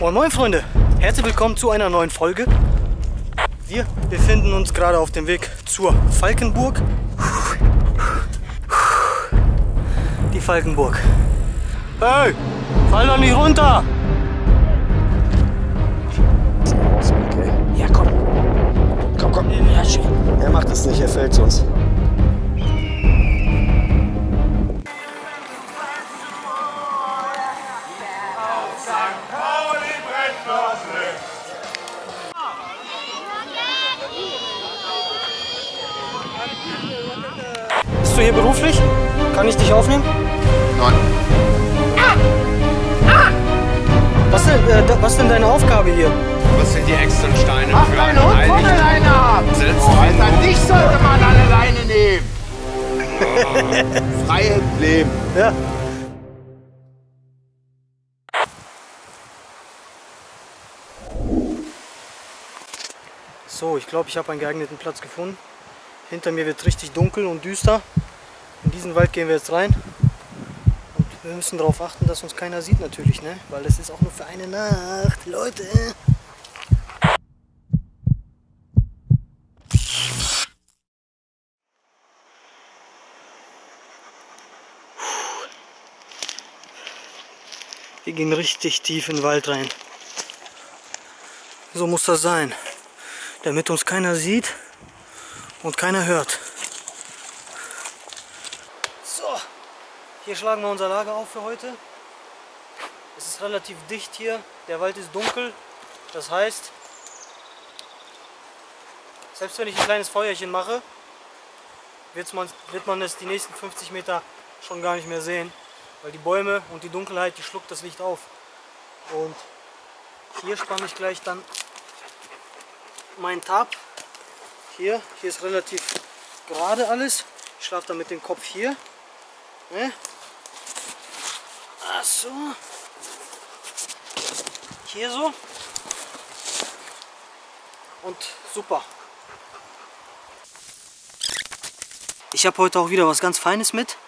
Moin Moin Freunde, herzlich willkommen zu einer neuen Folge. Wir befinden uns gerade auf dem Weg zur Falkenburg. Die Falkenburg. Hey, fall doch nicht runter! Ja, komm. Komm. Ja, schön. Er macht es nicht, er fällt zu uns. Bist du hier beruflich? Kann ich dich aufnehmen? Nein. Was denn deine Aufgabe hier? Was sind die extra Steine Mach für deinen Hund von der Leine ab! Setzen Oh, Alter, dich sollte man an der Leine nehmen! Freies Leben. Ja. So, ich glaube, ich habe einen geeigneten Platz gefunden. Hinter mir wird richtig dunkel und düster. In diesen Wald gehen wir jetzt rein. Und wir müssen darauf achten, dass uns keiner sieht natürlich, ne? Weil das ist auch nur für eine Nacht, Leute. Wir gehen richtig tief in den Wald rein. So muss das sein, damit uns keiner sieht und keiner hört. So, hier schlagen wir unser Lager auf für heute. Es ist relativ dicht hier, der Wald ist dunkel. Das heißt, selbst wenn ich ein kleines Feuerchen mache, wird man es die nächsten 50 Meter schon gar nicht mehr sehen. Weil die Bäume und die Dunkelheit, die schluckt das Licht auf. Und hier spanne ich gleich dann meinen Tarp. Hier ist relativ gerade alles. Ich schlafe dann mit dem Kopf hier. Ne? Ach so. Hier so. Und super. Ich habe heute auch wieder was ganz Feines mit.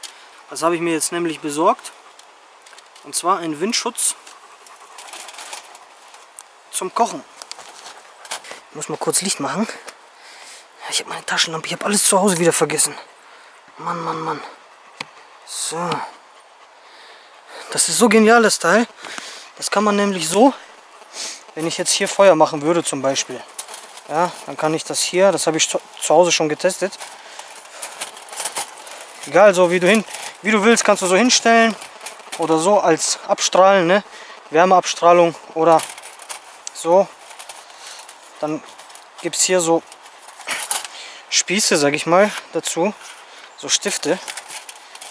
Das habe ich mir jetzt nämlich besorgt. Und zwar ein Windschutz zum Kochen. Ich muss mal kurz Licht machen. Ich habe meine Taschenlampe, ich habe alles zu Hause wieder vergessen. Mann. So. Das ist so genial, das Teil. Das kann man nämlich so, wenn ich jetzt hier Feuer machen würde zum Beispiel. Ja, dann kann ich das hier, das habe ich zu Hause schon getestet. Egal, so wie du willst, kannst du so hinstellen oder so als Abstrahlen, ne? Wärmeabstrahlung oder so. Dann gibt es hier so Spieße, sag ich mal, dazu, so Stifte.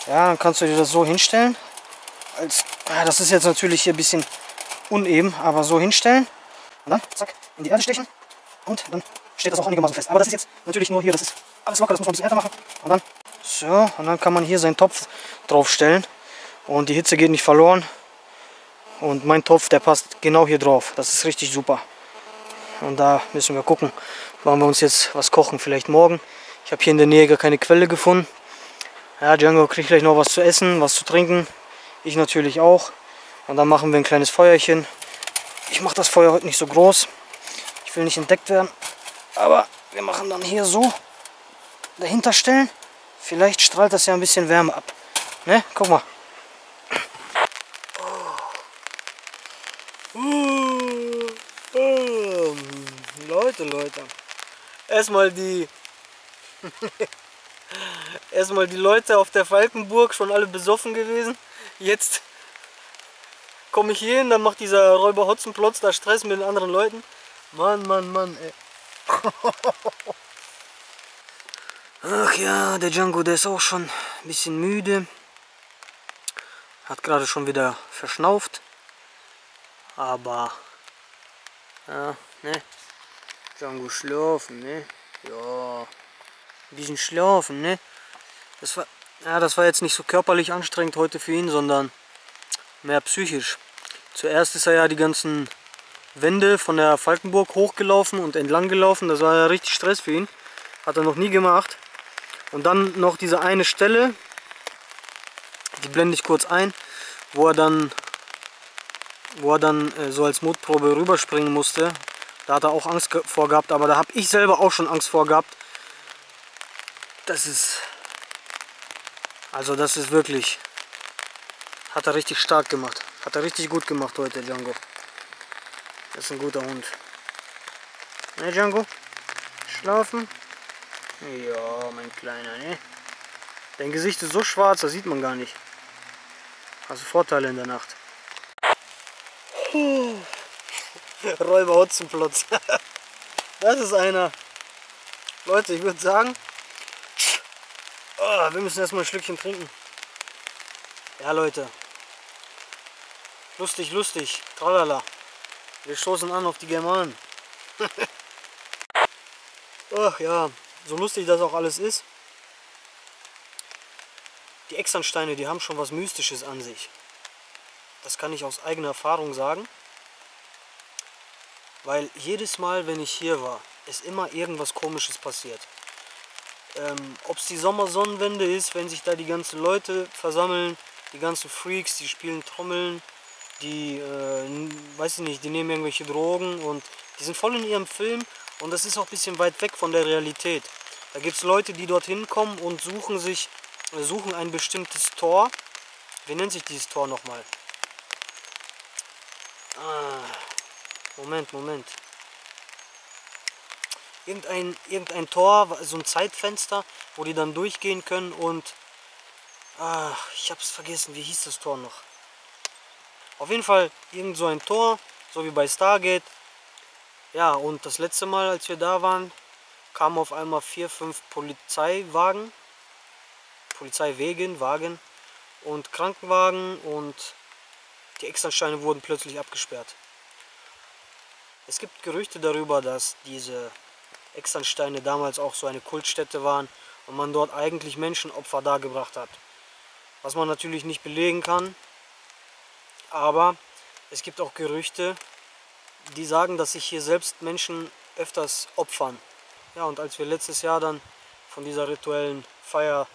Ja, dann kannst du dir das so hinstellen. Das ist jetzt natürlich hier ein bisschen uneben, aber so hinstellen und dann zack in die Erde stechen und dann steht das auch einigermaßen fest. Aber das ist jetzt natürlich nur hier, das ist alles locker, das muss man ein bisschen härter machen und dann so, und dann kann man hier seinen Topf draufstellen und die Hitze geht nicht verloren und mein Topf, der passt genau hier drauf. Das ist richtig super. Und da müssen wir gucken, wann wir uns jetzt was kochen, vielleicht morgen. Ich habe hier in der Nähe gar keine Quelle gefunden. Ja, Django kriegt gleich noch was zu essen, was zu trinken. Ich natürlich auch. Und dann machen wir ein kleines Feuerchen. Ich mache das Feuer heute nicht so groß. Ich will nicht entdeckt werden. Aber wir machen dann hier so dahinter stellen. Vielleicht strahlt das ja ein bisschen Wärme ab. Ne? Guck mal. Leute. Erstmal die Leute auf der Falkenburg schon alle besoffen gewesen. Jetzt komme ich hier hin, dann macht dieser Räuber Hotzenplotz da Stress mit den anderen Leuten. Mann, ey. Ach ja, der Django, der ist auch schon ein bisschen müde. Hat gerade schon wieder verschnauft. Aber, ja, ne? Django schlafen, ne? Ja, ein bisschen schlafen, ne? Das war jetzt nicht so körperlich anstrengend heute für ihn, sondern mehr psychisch. Zuerst ist er ja die ganzen Wände von der Falkenburg hochgelaufen und entlang gelaufen. Das war ja richtig Stress für ihn. Hat er noch nie gemacht. Und dann noch diese eine Stelle, die blende ich kurz ein, wo er dann wo er dann so als Mutprobe rüberspringen musste. Da hat er auch Angst vor gehabt, aber da habe ich selber auch schon Angst vor gehabt. Das ist wirklich, hat er richtig stark gemacht. Hat er richtig gut gemacht heute, Django. Das ist ein guter Hund. Ne, Django? Schlafen? Ja, mein Kleiner, ne? Dein Gesicht ist so schwarz, das sieht man gar nicht. Hast du Vorteile in der Nacht. Räuber Hotzenplotz. Das ist einer. Leute, ich würde sagen, wir müssen erstmal ein Schlückchen trinken. Ja, Leute. Lustig, lustig. Tralala. Wir stoßen an auf die Germanen. Ach ja, so lustig das auch alles ist. Die Externsteine, die haben schon was Mystisches an sich. Das kann ich aus eigener Erfahrung sagen. Weil jedes Mal, wenn ich hier war, ist immer irgendwas Komisches passiert. Ob es die Sommersonnenwende ist, wenn sich da die ganzen Leute versammeln, die ganzen Freaks, die spielen Trommeln, die, weiß ich nicht, die nehmen irgendwelche Drogen und die sind voll in ihrem Film und das ist auch ein bisschen weit weg von der Realität. Da gibt es Leute, die dorthin kommen und suchen ein bestimmtes Tor. Wie nennt sich dieses Tor nochmal? Moment. Irgendein Tor, so ein Zeitfenster, wo die dann durchgehen können und... ich hab's vergessen, wie hieß das Tor noch? Auf jeden Fall irgend so ein Tor, so wie bei Stargate. Ja, und das letzte Mal, als wir da waren, kamen auf einmal 4, 5 Polizeiwagen und Krankenwagen und die Externsteine wurden plötzlich abgesperrt. Es gibt Gerüchte darüber, dass diese Externsteine damals auch so eine Kultstätte waren und man dort eigentlich Menschenopfer dargebracht hat. Was man natürlich nicht belegen kann, aber es gibt auch Gerüchte, die sagen, dass sich hier selbst Menschen öfters opfern. Ja, und als wir letztes Jahr dann von dieser rituellen Feier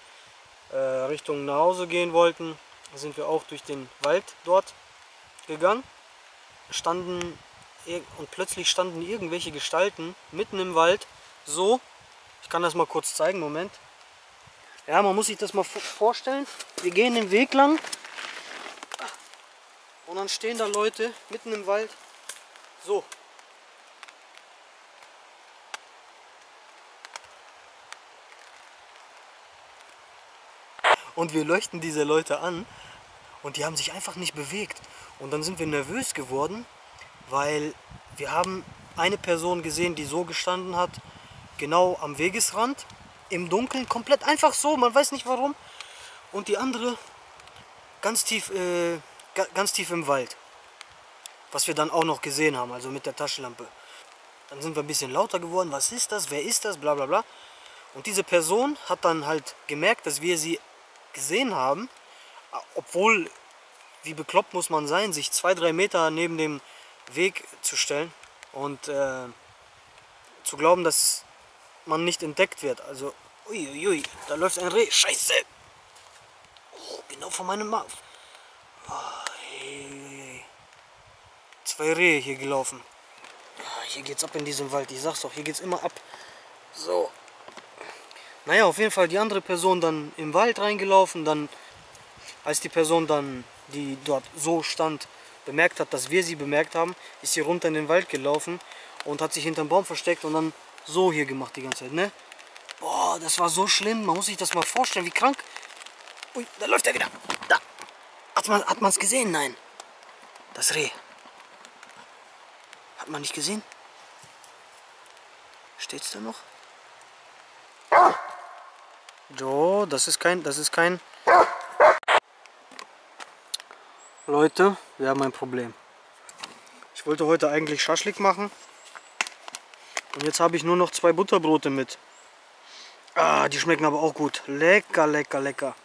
Richtung nach Hause gehen wollten, sind wir auch durch den Wald dort gegangen, und plötzlich standen irgendwelche Gestalten mitten im Wald, so, ich kann das mal kurz zeigen, Moment. Ja, man muss sich das mal vorstellen, wir gehen den Weg lang und dann stehen da Leute mitten im Wald, so. Und wir leuchten diese Leute an und die haben sich einfach nicht bewegt. Und dann sind wir nervös geworden, weil wir haben eine Person gesehen, die so gestanden hat, genau am Wegesrand, im Dunkeln, komplett einfach so, man weiß nicht warum. Und die andere ganz tief im Wald, was wir dann auch noch gesehen haben, also mit der Taschenlampe. Dann sind wir ein bisschen lauter geworden, was ist das, wer ist das, bla bla bla. Und diese Person hat dann halt gemerkt, dass wir sie gesehen haben, obwohl, wie bekloppt muss man sein, sich 2, 3 Meter neben dem Weg zu stellen und zu glauben, dass man nicht entdeckt wird. Also, uiuiui, da läuft ein Reh, scheiße! Oh, genau vor meinem Mouth. Oh, hey. 2 Rehe hier gelaufen. Hier geht's ab in diesem Wald, ich sag's doch, hier geht's immer ab. So. Naja, auf jeden Fall die andere Person dann im Wald reingelaufen, dann, als die Person dann, die dort so stand, bemerkt hat, dass wir sie bemerkt haben, ist sie runter in den Wald gelaufen und hat sich hinterm Baum versteckt und dann so hier gemacht die ganze Zeit, ne? Boah, das war so schlimm, man muss sich das mal vorstellen, wie krank. Ui, da läuft er wieder. Da. Hat man es gesehen? Nein. Das Reh. Hat man nicht gesehen? Steht's da noch? So, das ist kein... Leute, wir haben ein Problem. Ich wollte heute eigentlich Schaschlik machen. Und jetzt habe ich nur noch 2 Butterbrote mit. Die schmecken aber auch gut. Lecker, lecker, lecker.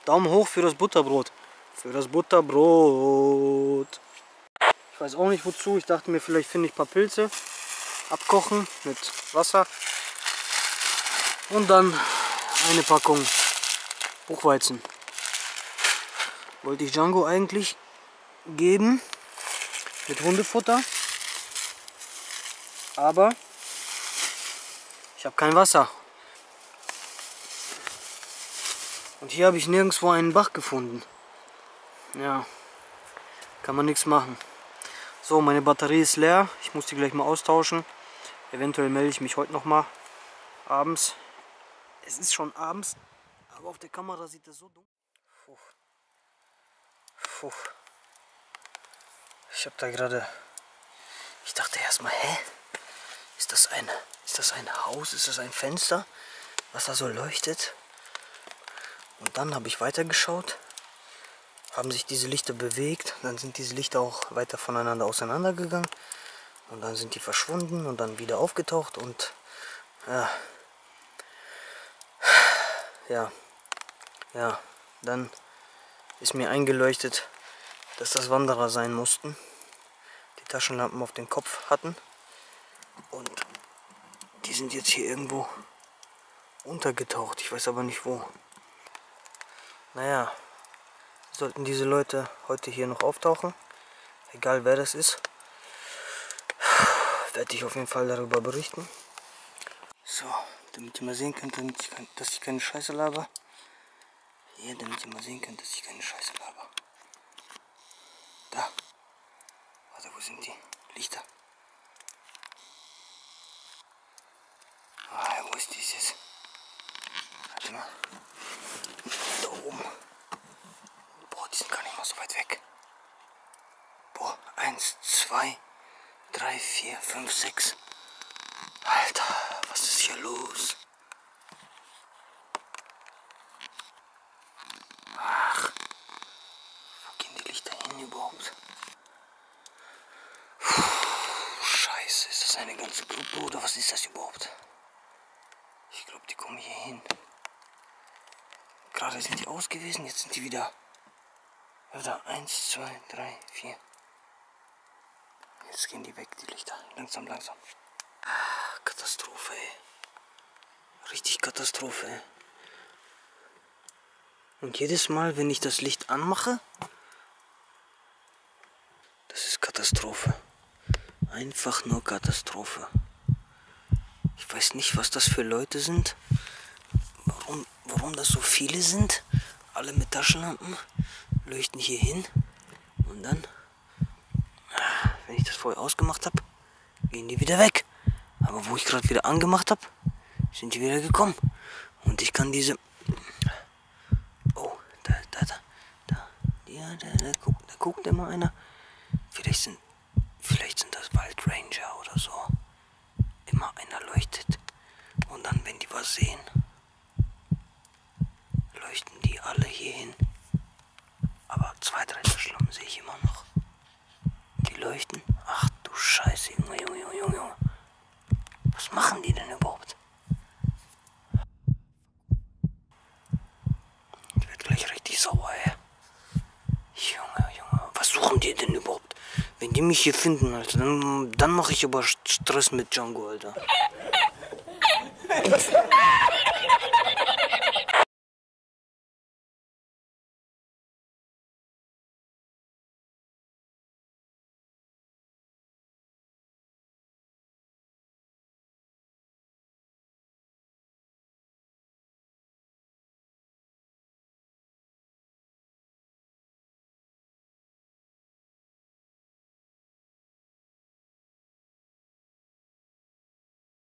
Daumen hoch für das Butterbrot. Für das Butterbrot. Ich weiß auch nicht wozu. Ich dachte mir, vielleicht finde ich ein paar Pilze. Abkochen mit Wasser. Und dann eine Packung Buchweizen. Wollte ich Django eigentlich geben mit Hundefutter. Aber ich habe kein Wasser. Und hier habe ich nirgendwo einen Bach gefunden. Ja, kann man nichts machen. So, meine Batterie ist leer. Ich muss die gleich mal austauschen. Eventuell melde ich mich heute noch mal abends. Es ist schon abends, aber auf der Kamera sieht das so dunkel. Ich habe da gerade... Ich dachte erstmal, hä? Ist das ein Haus? Ist das ein Fenster, was da so leuchtet? Und dann habe ich weitergeschaut, haben sich diese Lichter bewegt, dann sind diese Lichter auch weiter voneinander auseinandergegangen und dann sind die verschwunden und dann wieder aufgetaucht und ja, dann ist mir eingeleuchtet, dass das Wanderer sein mussten, die Taschenlampen auf den Kopf hatten und die sind jetzt hier irgendwo untergetaucht, ich weiß aber nicht wo. Naja, sollten diese Leute heute hier noch auftauchen, egal wer das ist, werde ich auf jeden Fall darüber berichten. So, damit ihr mal sehen könnt, dass ich keine Scheiße laber. Hier, damit ihr mal sehen könnt, dass ich keine Scheiße laber. Da. Warte, wo sind die Lichter? Ah, wo ist dieses? Warte mal. Da oben. Boah, die sind gar nicht mal so weit weg. Boah, 1, 2, 3, 4, 5, 6. Alter, was ist hier los? Ach, wo gehen die Lichter hin überhaupt? Puh, Scheiße, ist das eine ganze Gruppe oder was ist das überhaupt? Ich glaube, die kommen hier hin. Gerade sind die aus gewesen, jetzt sind die wieder. Warte, 1, 2, 3, 4. Jetzt gehen die weg, die Lichter. Langsam, langsam. Katastrophe, ey. Richtig Katastrophe, ey. Und jedes Mal, wenn ich das Licht anmache, das ist Katastrophe. Einfach nur Katastrophe. Ich weiß nicht, was das für Leute sind. Warum das so viele sind. Alle mit Taschenlampen leuchten hier hin. Und dann, wenn ich das vorher ausgemacht habe, gehen die wieder weg. Aber wo ich gerade wieder angemacht habe, sind die wieder gekommen. Und ich kann diese... Oh, da guckt immer einer. Vielleicht sind das Waldranger oder so. Immer einer leuchtet. Und dann, wenn die was sehen, leuchten die alle hier hin. Aber 2, 3 Taschenlampen sehe ich immer noch. Die leuchten. Ach du Scheiße, Junge. Was machen die denn überhaupt? Ich werde gleich richtig sauer, ey. Junge, was suchen die denn überhaupt? Wenn die mich hier finden, Alter, dann mache ich aber Stress mit Django, Alter.